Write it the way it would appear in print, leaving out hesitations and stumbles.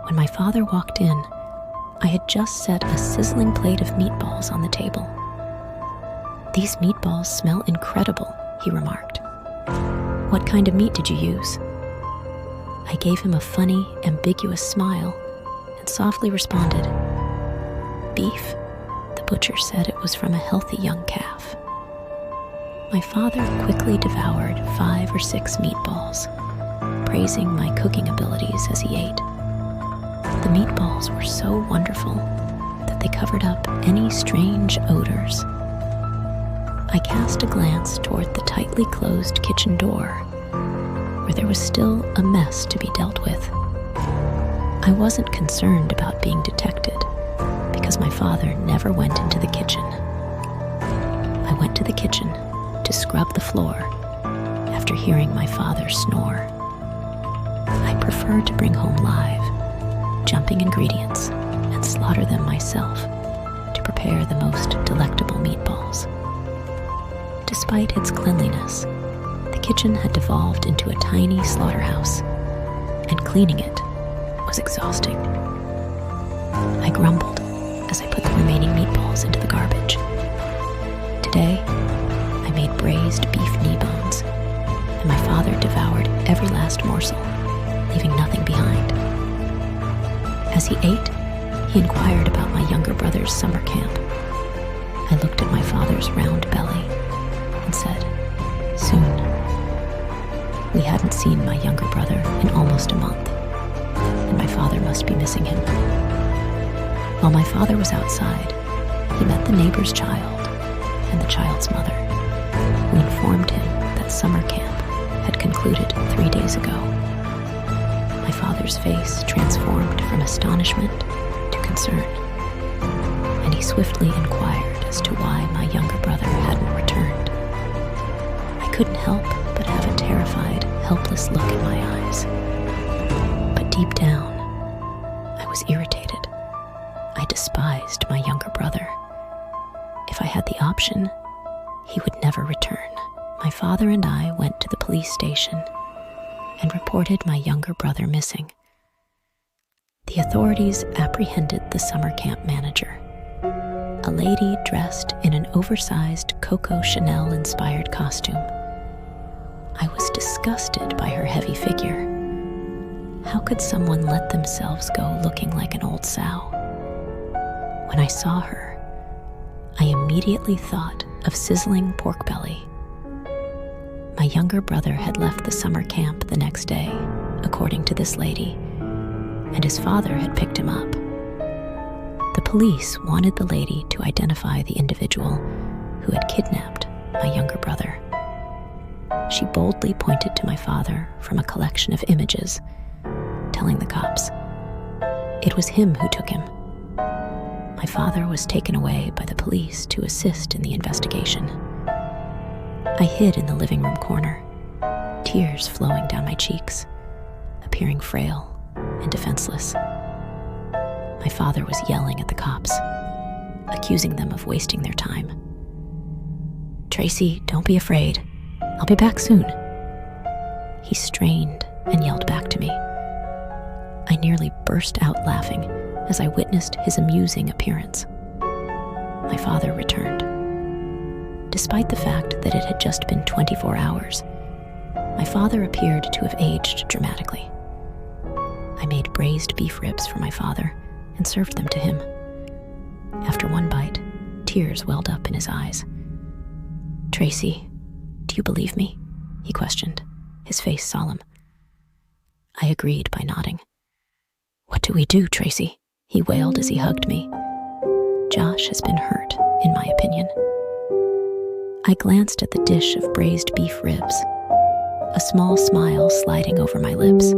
When my father walked in, I had just set a sizzling plate of meatballs on the table. "These meatballs smell incredible," he remarked. "What kind of meat did you use?" I gave him a funny, ambiguous smile and softly responded, "Beef." The butcher said it was from a healthy young calf. My father quickly devoured 5 or 6 meatballs, praising my cooking abilities as he ate. The meatballs were so wonderful that they covered up any strange odors. I cast a glance toward the tightly closed kitchen door, where there was still a mess to be dealt with. I wasn't concerned about being detected because my father never went into the kitchen. I went to the kitchen to scrub the floor after hearing my father snore. I prefer to bring home live, jumping ingredients and slaughter them myself to prepare the most delectable meatballs. Despite its cleanliness, the kitchen had devolved into a tiny slaughterhouse, and cleaning it was exhausting. I grumbled as I put the remaining meatballs into the garbage. Today, I made braised beef knee bones, and my father devoured every last morsel, leaving nothing behind. As he ate, he inquired about my younger brother's summer camp. I looked at my father's round belly and said, "Soon." We hadn't seen my younger brother in almost a month, and my father must be missing him. While my father was outside, he met the neighbor's child and the child's mother, who informed him that summer camp had concluded 3 days ago. My father's face transformed from astonishment to concern, and he swiftly inquired as to why my younger brother hadn't returned. I couldn't help but have a terrified, helpless look in my eyes. But deep down, I was irritated. I despised my younger brother. If I had the option, he would never return. My father and I went to the police station and reported my younger brother missing. The authorities apprehended the summer camp manager, a lady dressed in an oversized Coco Chanel-inspired costume. I was disgusted by her heavy figure. How could someone let themselves go looking like an old sow? When I saw her, I immediately thought of sizzling pork belly. My younger brother had left the summer camp the next day, according to this lady, and his father had picked him up. The police wanted the lady to identify the individual who had kidnapped my younger brother. She boldly pointed to my father from a collection of images, telling the cops it was him who took him. My father was taken away by the police to assist in the investigation. I hid in the living room corner, tears flowing down my cheeks, appearing frail and defenseless. My father was yelling at the cops, accusing them of wasting their time. "Tracy, don't be afraid. I'll be back soon." He strained and yelled back to me. I nearly burst out laughing as I witnessed his amusing appearance. My father returned. Despite the fact that it had just been 24 hours, my father appeared to have aged dramatically. I made braised beef ribs for my father and served them to him. After one bite, tears welled up in his eyes. "Tracy, do you believe me?" he questioned, his face solemn. I agreed by nodding. "What do we do, Tracy?" he wailed as he hugged me. "Josh has been hurt, in my opinion." I glanced at the dish of braised beef ribs, a small smile sliding over my lips.